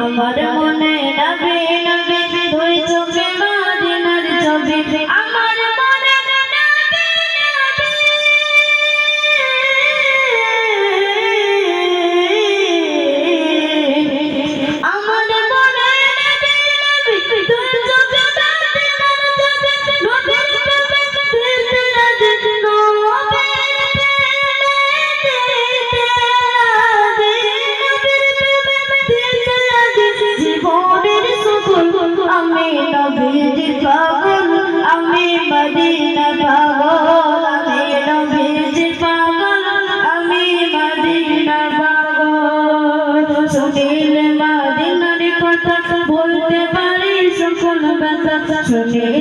আমার মনে নবী নবী দুই চোখে মদিনার ছবি আমার মনে নবী নবী আমার মনে নবী নবী দুই চোখে মদিনার ছবি নবীর প্রেমে দিতে লাগে জীবনের সুকুন আমি নবীর পাগল আমি মদিনা পাগল আমি নবীর পাগল আমি মদিনা পাগল শুনিলে মদিনার কথা বলতে পারি সকল ব্যথা শুনিলে